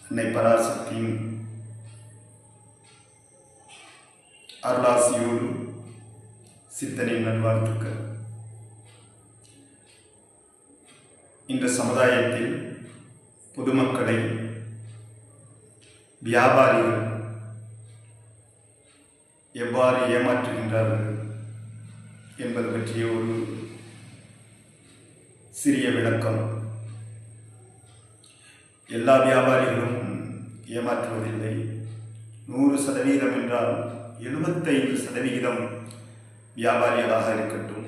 அன்னை பராசக்தியின் அருளாசியோடு சித்தனின் நல்வாழ்த்துக்கள். இந்த சமுதாயத்தில் பொதுமக்களை வியாபாரிகள் எவ்வாறு ஏமாற்றுகின்றார்கள் என்பது பற்றிய ஒரு சிறிய விளக்கம். எல்லா வியாபாரிகளும் ஏமாற்றுவதில்லை. 100% என்றால் 75% வியாபாரிகளாக இருக்கட்டும்,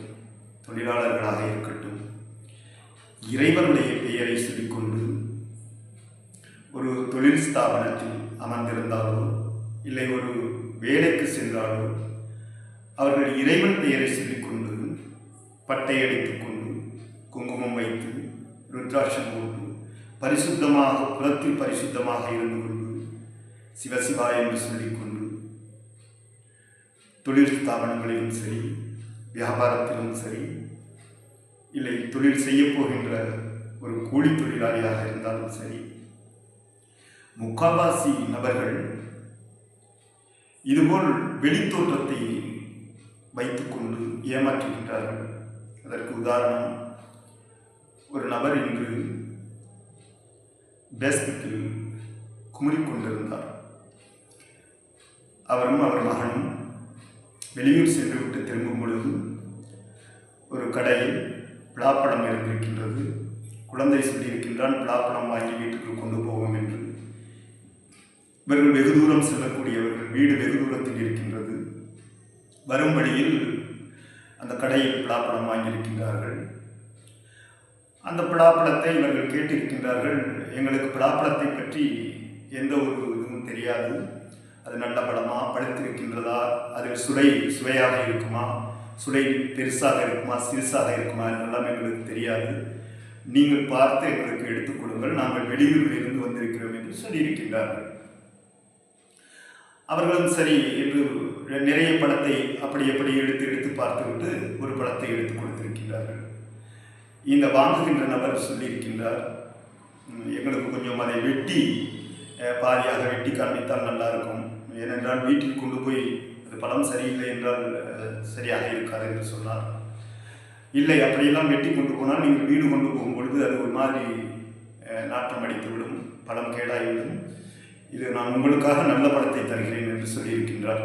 தொழிலாளர்களாக இருக்கட்டும், இறைவனுடைய பெயரை சொல்லிக்கொண்டு ஒரு தொழில் ஸ்தாபனத்தில் அமர்ந்திருந்தாலோ இல்லை ஒரு வேலைக்கு சென்றாலோ அவர்கள் இறைவன் பெயரை சொல்லிக்கொண்டு பட்டை அடித்துக்கொண்டு குங்குமம் வைத்து ருத்ராட்சம் போட்டு பரிசுத்தமாக புறத்தில் பரிசுத்தமாக இருந்து கொண்டு சிவசிவா என்று சொல்லிக்கொண்டு தொழில் ஸ்தாபனங்களிலும் சரி, வியாபாரத்திலும் சரி, இல்லை தொழில் செய்ய போகின்ற ஒரு கூலி தொழிலாளியாக இருந்தாலும் சரி, முக்கால்வாசி நபர்கள் இதுபோல் வெளித்தோற்றத்தை வைத்துக்கொண்டு ஏமாற்றுகின்றார்கள். அதற்கு உதாரணம், ஒரு நபர் இன்று பேஸ்புக்கில் குமுறிக்கொண்டிருந்தார். அவரும் அவர் மகனும் வெளியூர் சென்று விட்டு திரும்பும் பொழுது ஒரு கடையில் பலாப்பழம் இருந்திருக்கின்றது. குழந்தை சொல்லியிருக்கின்றான், பலாப்பழம் வாங்கி வீட்டுக்கு கொண்டு போவோம் என்று. இவர்கள் வெகு தூரம் செல்லக்கூடியவர்கள், வீடு வெகு தூரத்தில் இருக்கின்றது. வரும் வழியில் அந்த கடையில் பலாப்பழம் வாங்கியிருக்கின்றார்கள். அந்த பலாப்பழத்தை இவர்கள் கேட்டிருக்கின்றார்கள், எங்களுக்கு பலாப்பழத்தை பற்றி எந்த ஒரு இதுவும் தெரியாது, அது நல்ல பழமா, பழுத்திருக்கின்றதா, அதில் சுவையாக இருக்குமா, சுளை பெருசாக இருக்குமா, சிறுசாக இருக்குமா என்றெல்லாம் எங்களுக்கு தெரியாது, நீங்கள் பார்த்து எங்களுக்கு எடுத்துக் கொடுங்கள், நாங்கள் வெளியூரில் இருந்து வந்திருக்கிறோம் என்று சொல்லியிருக்கின்றார்கள். அவர்களும் சரி என்று நிறைய பழத்தை அப்படி எடுத்து பார்த்துவிட்டு ஒரு பழத்தை எடுத்து கொடுத்திருக்கின்றார்கள். இந்த வாங்குகின்ற நபர் சொல்லியிருக்கின்றார், எங்களுக்கு கொஞ்சம் அதை வெட்டி பாதியாக வெட்டி காண்பித்தால் நல்லா இருக்கும், ஏனென்றால் வீட்டில் கொண்டு போய் அது பழம் சரியில்லை என்றால் சரியாக இருக்காது என்று சொன்னார். இல்லை, அப்படியெல்லாம் வெட்டி கொண்டு போனால் நீங்கள் வீடு கொண்டு போகும்பொழுது அது ஒரு மாதிரி நாற்றம் அடித்துவிடும், பழம் கேடாகிவிடும், இது நான் உங்களுக்காக நல்ல பழத்தை தருகிறேன் என்று சொல்லியிருக்கின்றார்.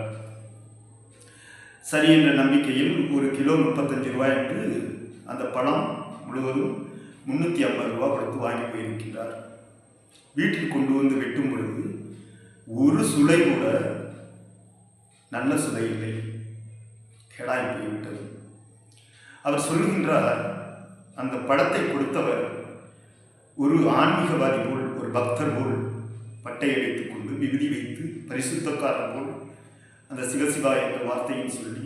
சரி என்ற நம்பிக்கையில் ஒரு கிலோ 35 ரூபாய் என்று அந்த பழம் முழுவதும் 350 ரூபாய் கொடுத்து வாங்கி போயிருக்கின்றார். வீட்டில் கொண்டு வந்து வெட்டும் பொழுது ஒரு சுளை கூட நல்ல சுளை இல்லை, கேடாய் போய்விட்டது. அவர் சொல்கின்றார், அந்த பழத்தை கொடுத்தவர் ஒரு ஆன்மீகவாதி போல், ஒரு பக்தர் போல் பட்டை அடித்துக் கொண்டு விபூதி வைத்து பரிசுத்தக்காரர் போல் அந்த சிவசிவா என்ற வார்த்தையும் சொல்லி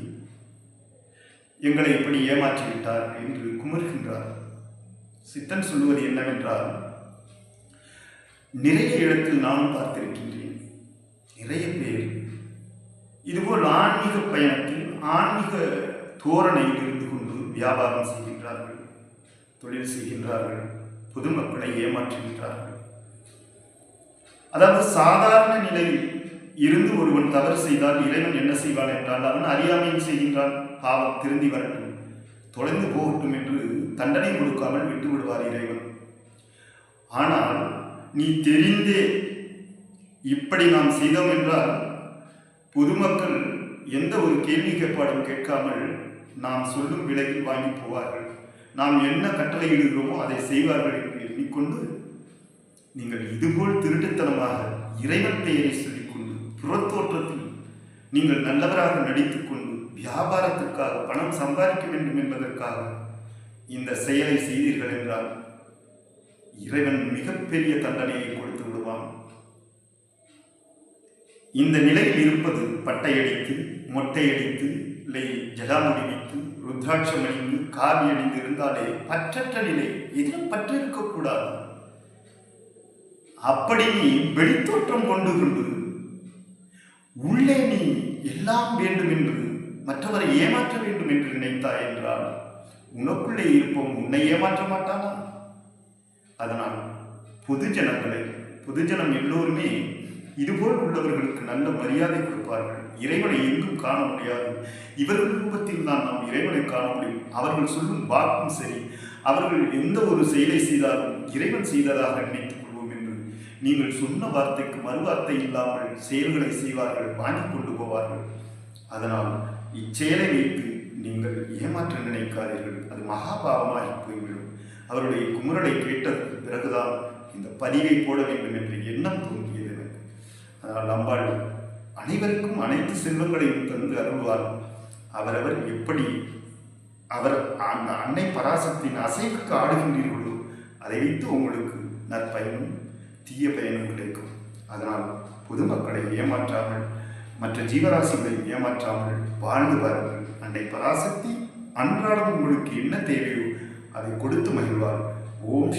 எங்களை இப்படி ஏமாற்றிவிட்டார் என்று குமர்கின்றார். சித்தன் சொல்லுவது என்னவென்றால், நிறைய இடத்தில் நானும் பார்த்திருக்கின்றேன், நிறைய பேர் இதுபோல் ஆன்மீக பயணத்தில் ஆன்மீக தோரணையில் இருந்து கொண்டு வியாபாரம் செய்கின்றார்கள், தொழில் செய்கின்றார்கள், பொதுமக்களை ஏமாற்றுகின்றார்கள். அதாவது சாதாரண நிலையில் இருந்து ஒருவன் தவறு செய்தால் இறைவன் என்ன செய்வான் என்றால், அவன் அறியாமையில் செய்கின்றான், பாவம் திருந்தி வரட்டும், தொலைந்து போகட்டும் என்று தண்டனை கொடுக்காமல் விட்டு விடுவார் இறைவன். ஆனால் நீ தெரிந்தே இப்படி நாம் செய்தோம் என்றால் பொதுமக்கள் எந்த ஒரு கேள்வி கேட்பாடும் கேட்காமல் நாம் சொல்லும் விலையில் வாங்கி போவார்கள். நாம் என்ன கட்டளையிடுகிறோமோ அதை செய்வார்கள் என்று எண்ணிக்கொண்டு நீங்கள் இதுபோல் திருட்டுத்தனமாக இறைவன் பெயரை சொல்லிக்கொண்டு புறத்தோற்றத்தில் நீங்கள் நல்லவராக நடித்துக்கொண்டு வியாபாரத்திற்காக பணம் சம்பாதிக்க வேண்டும் என்பதற்காக இந்த செயலை செய்தீர்கள் என்றால் இறைவன் மிகப்பெரிய தண்டனையை கொடுத்து விடுவான். இந்த நிலையில் இருப்பது பட்டையடித்து, மொட்டையடித்து, இல்லை ஜடாமுடி வைத்து, ருத்ராட்சம் அணிந்து, காவி அணிந்து இருந்தாலே பற்றற்ற நிலை. எதிலும் பற்று இருக்கக்கூடாது. அப்படி நீ வெளித்தோற்றம் கொண்டு உள்ளே நீ எல்லாம் வேண்டும் என்று மற்றவரை ஏமாற்ற வேண்டும் என்று நினைத்தாய் என்றால் உனக்குள்ளே இருப்போம் உன்னை ஏமாற்ற மாட்டானா? அதனால் பொது ஜனங்களை, பொதுஜனம் எல்லோருமே இதுபோல் உள்ளவர்களுக்கு நல்ல மரியாதை கொடுப்பார்கள். இறைவனை எங்கும் காண முடியாது, இவர்கள் ரூபத்தில் தான் நாம் இறைவனை காண முடியும். அவர்கள் சொல்லும் வாக்கும் சரி, அவர்கள் எந்த ஒரு செயலை செய்தாலும் இறைவன் செய்ததாக நினைத்துக் கொள்வோம் என்று நீங்கள் சொன்ன வார்த்தைக்கு மறுவார்த்தை இல்லாமல் செயல்களை செய்வார்கள், வாங்கிக் கொண்டு போவார்கள். அதனால் இச்செயலை வைத்து நீங்கள் ஏமாற்ற நினைக்காதீர்கள், அது மகாபாவமாகி போய்விடும். அவருடைய குமுறலை கேட்டதற்கு பிறகுதான் இந்த பதிவை போட வேண்டும் என்ற எண்ணம் தோன்றியது எனக்கு. அதனால் அம்பாள் அனைவருக்கும் அனைத்து செல்வங்களையும் தந்து அருள்வார். அவரவர் எப்படி அவர் அந்த அன்னை பராசக்தியின் அசைவுக்கு ஆடுகின்றீர்களோ அதை வைத்து உங்களுக்கு நற்பயனும் தீய பயனும் கிடைக்கும். அதனால் பொதுமக்களை ஏமாற்றாமல், மற்ற ஜீவராசிகளை ஏமாற்றாமல் வாழ்ந்து பாருங்கள். அன்னை பராசக்தி அன்றாடம் உங்களுக்கு என்ன தேவையோ அதை கொடுத்து மகிழ்வார். ஓம்